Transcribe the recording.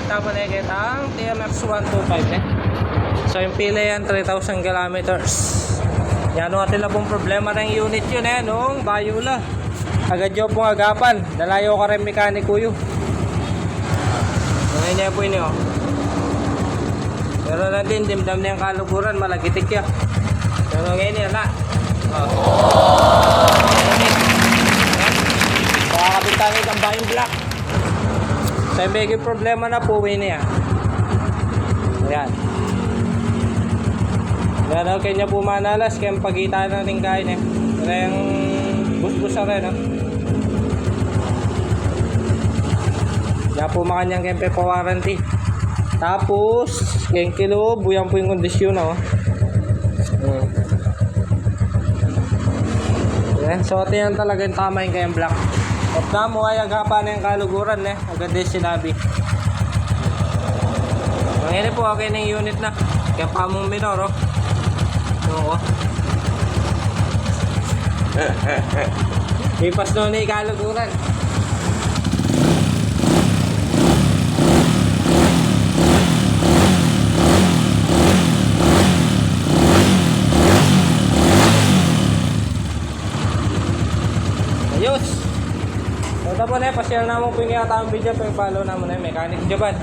Kita mo na kita ang TMX 125 eh. So yung pila yan 3,000 kilometers. Yan o atin na pong problema ng unit yun eh nung Bayula. Agad nyo pong agapan. Dalayo ka rin mekaniko yun. Ngayon niya po yun oh. Pero na din dimdam na yung kaluguran. Malagitik yan. Pero ngayon yan na. Pakakapitangin ang bayong black. So yung bigay problema na po yun yan. Ayan. Yan okay niya po manalas. Kaya pagitan natin kain eh. Pero yung bus-bus na rin oh. Yan po makanyang kempe pa warranty. Tapos, 10 kilo, buyang po yung kondisyon oh. Yan, so ito yan talaga yung tama yung kayang black. At na mo ay agapan na yung kaluguran eh. Agad din sinabi. Ngayon po okay na yung unit na. Kaya pa mong minor oh. Oo. Ipas doon na yung kaluguran. Ayos! So tapos na pasyal naman po yung yata ang video. Pero follow naman na yung Mechanic Japan.